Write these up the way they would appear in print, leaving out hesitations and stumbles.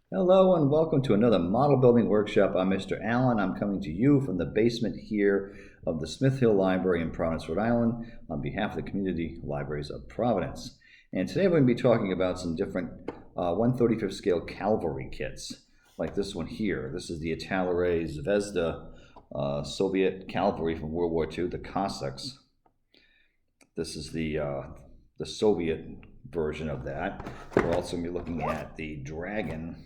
Hello and welcome to another model building workshop. I'm Mr. Allen. I'm coming to you from the basement here of the Smith Hill Library in Providence, Rhode Island on behalf of the Community Libraries of Providence. And today we're going to be talking about some different 1/35th scale cavalry kits, like this one here. This is the Zvezda Soviet cavalry from World War II, the Cossacks. This is the Soviet version of that. We're also going to be looking at the Dragon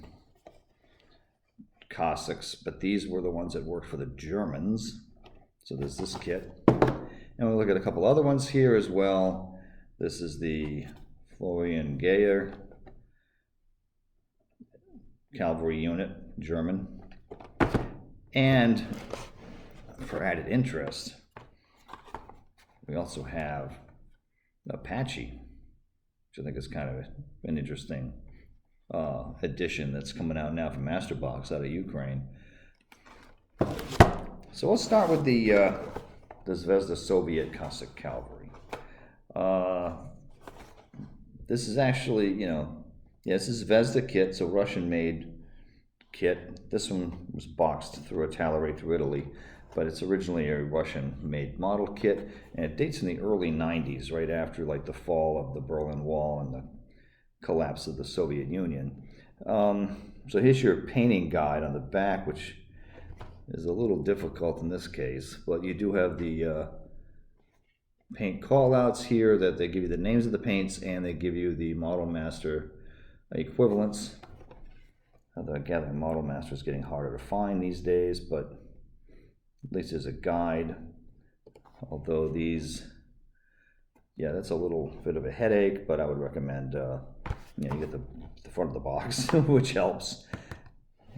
Cossacks, but these were the ones that worked for the Germans. So there's this kit. And we'll look at a couple other ones here as well. This is the Florian Geyer cavalry unit, German. And for added interest, we also have Apache, which I think is kind of an interesting edition that's coming out now from Box out of Ukraine. So let's start with the Zvezda Soviet Cossack Cavalry. This is actually, this is Vesda kit, so Russian-made kit. This one was boxed through a Cavalry through Italy, but it's originally a Russian-made model kit, and it dates in the early 90s, right after like the fall of the Berlin Wall and the collapse of the Soviet Union. So here's your painting guide on the back, which is a little difficult in this case, but you do have the paint callouts here that they give you the names of the paints and they give you the Model Master equivalents. Although I gather Model Master is getting harder to find these days, but at least there's a guide. Although these, yeah, that's a little bit of a headache, but I would recommend, you get the front of the box, which helps.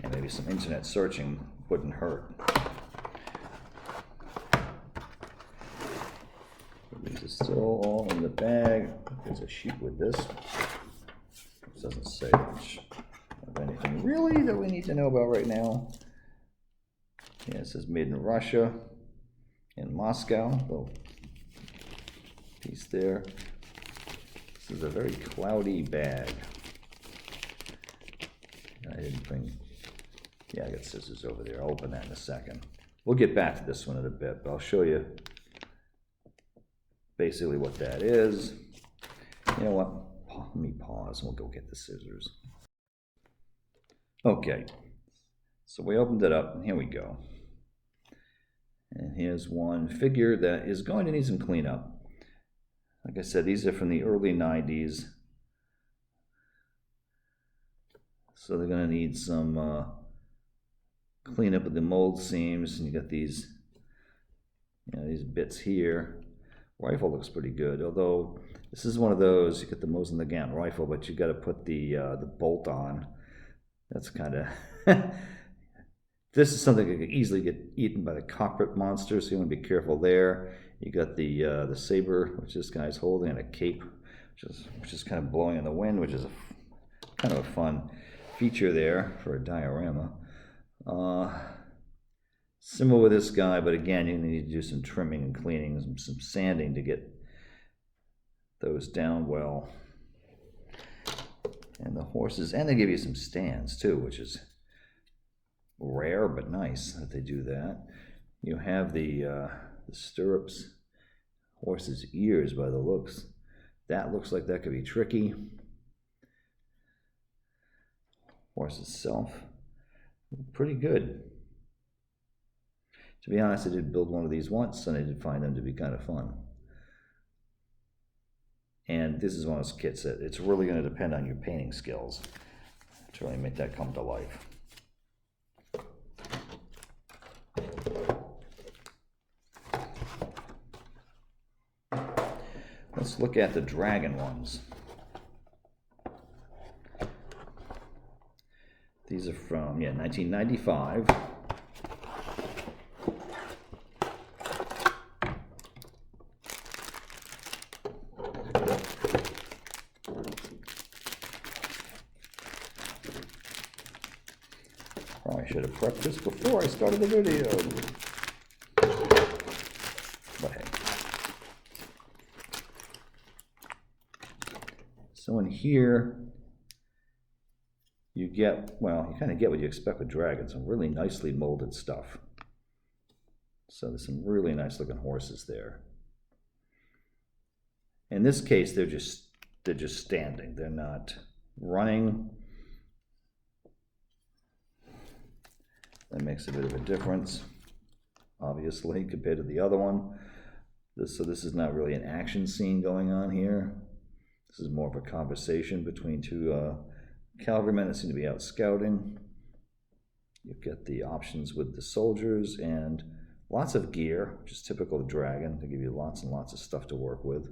And maybe some internet searching wouldn't hurt. These are still all in the bag. There's a sheet with this. This doesn't say much of anything really that we need to know about right now. Yeah, it says made in Russia, in Moscow. Little piece there. This is a very cloudy bag. I didn't bring, yeah, I got scissors over there. I'll open that in a second. We'll get back to this one in a bit, but I'll show you basically what that is. You know what? Let me pause and we'll go get the scissors. Okay, so we opened it up, and here we go. And here's one figure that is going to need some cleanup. Like I said, these are from the early 90s. So they're going to need some cleanup of the mold seams. And you got these, these bits here. Rifle looks pretty good, although this is one of those, you get the Mosin-Nagant rifle, but you got to put the bolt on. That's kind of this is something that could easily get eaten by the cockpit monster, so you want to be careful there. You got the saber, which this guy's holding, and a cape, which is kind of blowing in the wind, which is kind of a fun feature there for a diorama. Similar with this guy, but again, you need to do some trimming and cleaning, some sanding to get those down well. And the horses, and they give you some stands too, which is rare but nice that they do that. You have the stirrups, horse's ears by the looks. That looks like that could be tricky. Horse itself, pretty good. To be honest, I did build one of these once, and I did find them to be kind of fun. And this is one of those kits that it's really going to depend on your painting skills to really make that come to life. Let's look at the Dragon ones. These are from, 1995. Probably should have prepped this before I started the video. But hey. So in here, you get, well, you kind of get what you expect with dragons, some really nicely molded stuff. So there's some really nice looking horses there. In this case, they're just standing. They're not running. That makes a bit of a difference, obviously, compared to the other one. So this is not really an action scene going on here. This is more of a conversation between two cavalrymen that seem to be out scouting. You get the options with the soldiers and lots of gear, which is typical of Dragon. They give you lots and lots of stuff to work with.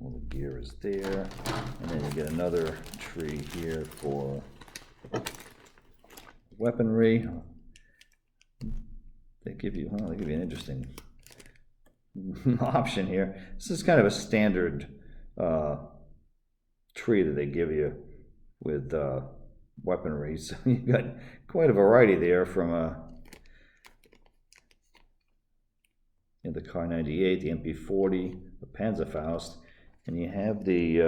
All the gear is there. And then you get another tree here for weaponry. They give you, well, they give you an interesting option here. This is kind of a standard tree that they give you with weaponry. So you got quite a variety there from the Kar 98, the MP40, the Panzerfaust, and you have the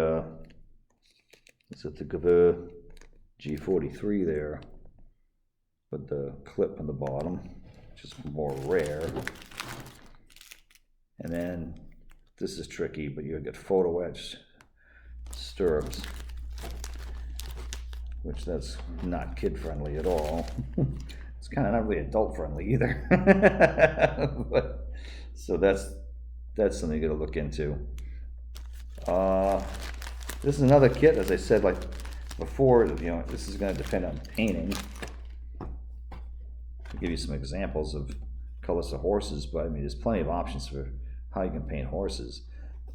is it the Cavalry G43 there with the clip on the bottom, which is more rare. And then this is tricky, but you get photo etched stirrups, which that's not kid friendly at all. It's kind of not really adult friendly either. But, so that's something you got to look into. This is another kit, as I said, like before. You know, this is going to depend on painting. I'll give you some examples of colors of horses, but I mean, there's plenty of options for how you can paint horses.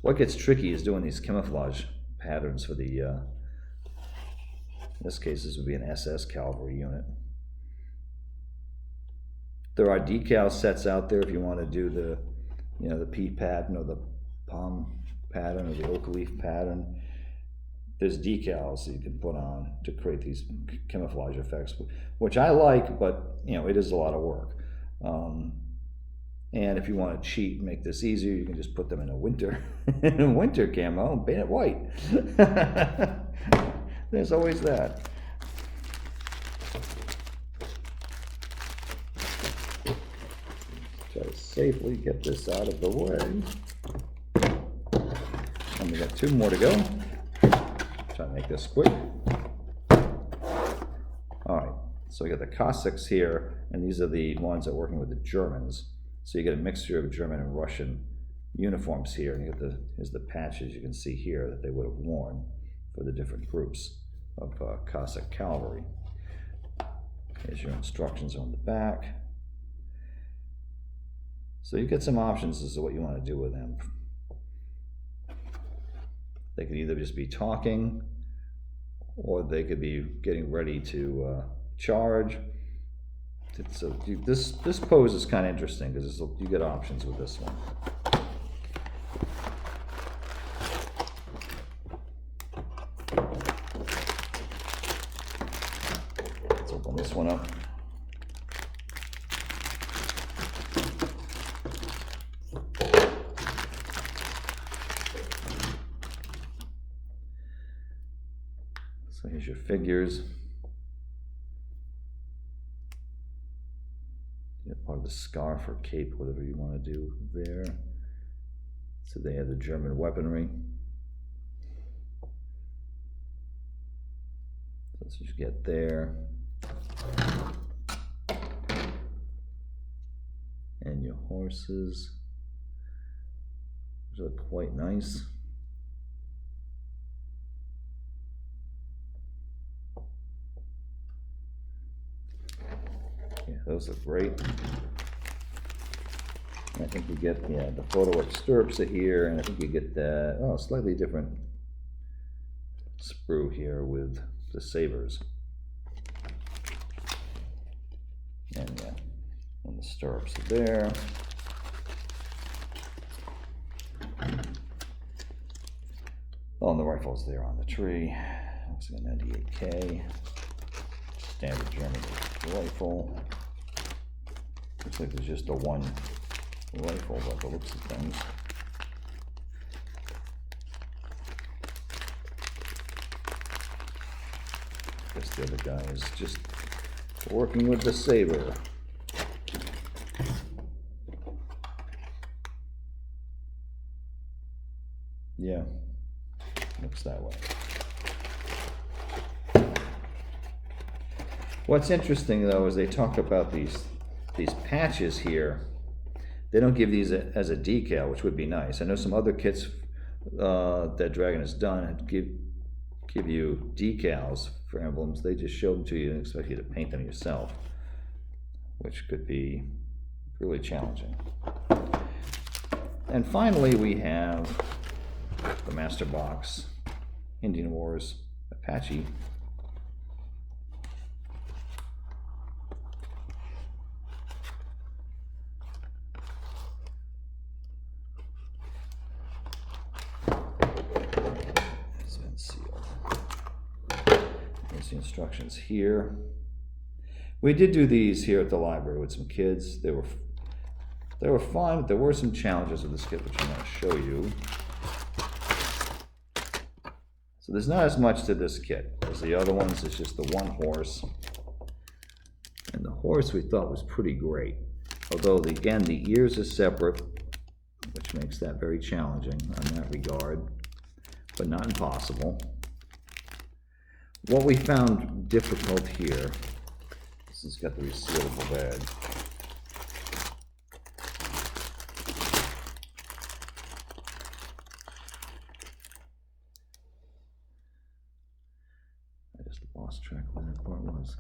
What gets tricky is doing these camouflage patterns for the, in this case, this would be an SS cavalry unit. There are decal sets out there if you want to do the, you know, the pea pattern or the palm pattern or the oak leaf pattern. There's decals that you can put on to create these camouflage effects, which I like, but you know, it is a lot of work. And if you want to cheat and make this easier, you can just put them in a winter camo and paint it white. There's always that. Try to safely get this out of the way. And we got two more to go. Try to make this quick. All right, so we got the CICS here, and these are the ones that are working with the Germans. So you get a mixture of German and Russian uniforms here, and you get here's the patches you can see here that they would have worn for the different groups of Cossack cavalry. Here's your instructions on the back. So you get some options as to what you want to do with them. They could either just be talking, or they could be getting ready to charge. So this pose is kind of interesting because you get options with this one. Let's open this one up. So here's your figures. Part of the scarf or cape, whatever you want to do there. So they have the German weaponry. That's what you get there. And your horses, which look quite nice. Yeah, those look great. I think you get, yeah, the photo of stirrups are here, and I think you get the, oh, slightly different sprue here with the sabers. And yeah, and the stirrups are there. Oh, and the rifle's there on the tree. Looks like a 98K. Standard German rifle. Looks like there's just a one rifle by the looks of things. guess the other guy is just working with the saber. Yeah, looks that way. What's interesting though is they talk about these patches here. They don't give these as a decal, which would be nice. I know some other kits that Dragon has done give you decals for emblems. They just show them to you and expect you to paint them yourself, which could be really challenging. And finally, we have the Master Box Indian Wars Apache. It's been sealed. There's the instructions here. We did do these here at the library with some kids. They were fun, but there were some challenges with this kit, which I'm going to show you. So there's not as much to this kit as the other ones. It's just the one horse. And the horse we thought was pretty great. Although, again, the ears are separate, which makes that very challenging in that regard, but not impossible. What we found difficult here, this has got the resealable bag. I just lost track where that part was.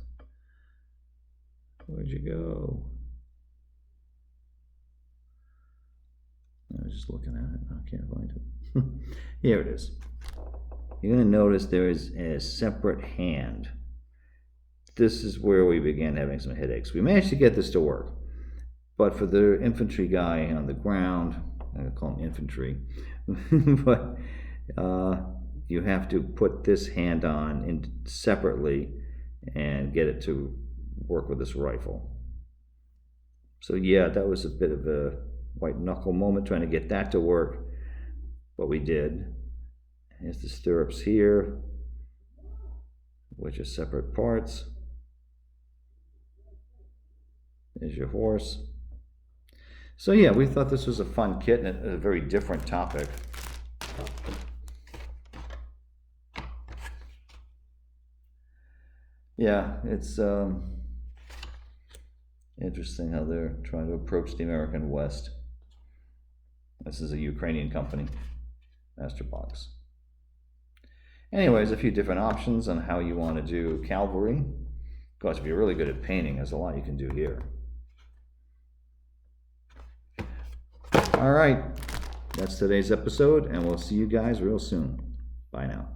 Where'd you go? I was just looking at it. I can't find it. Here it is. You're going to notice there is a separate hand. This is where we began having some headaches. We managed to get this to work, but for the infantry guy on the ground, I'm going to call him infantry, but you have to put this hand on separately and get it to work with this rifle. So yeah, that was a bit of a white knuckle moment trying to get that to work, but we did. Here's the stirrups here, which are separate parts. There's your horse. So yeah, we thought this was a fun kit and a very different topic. Yeah, it's interesting how they're trying to approach the American West. This is a Ukrainian company, Master Box. Anyways, a few different options on how you want to do Cavalry. Of course, if you're really good at painting, there's a lot you can do here. All right, that's today's episode, and we'll see you guys real soon. Bye now.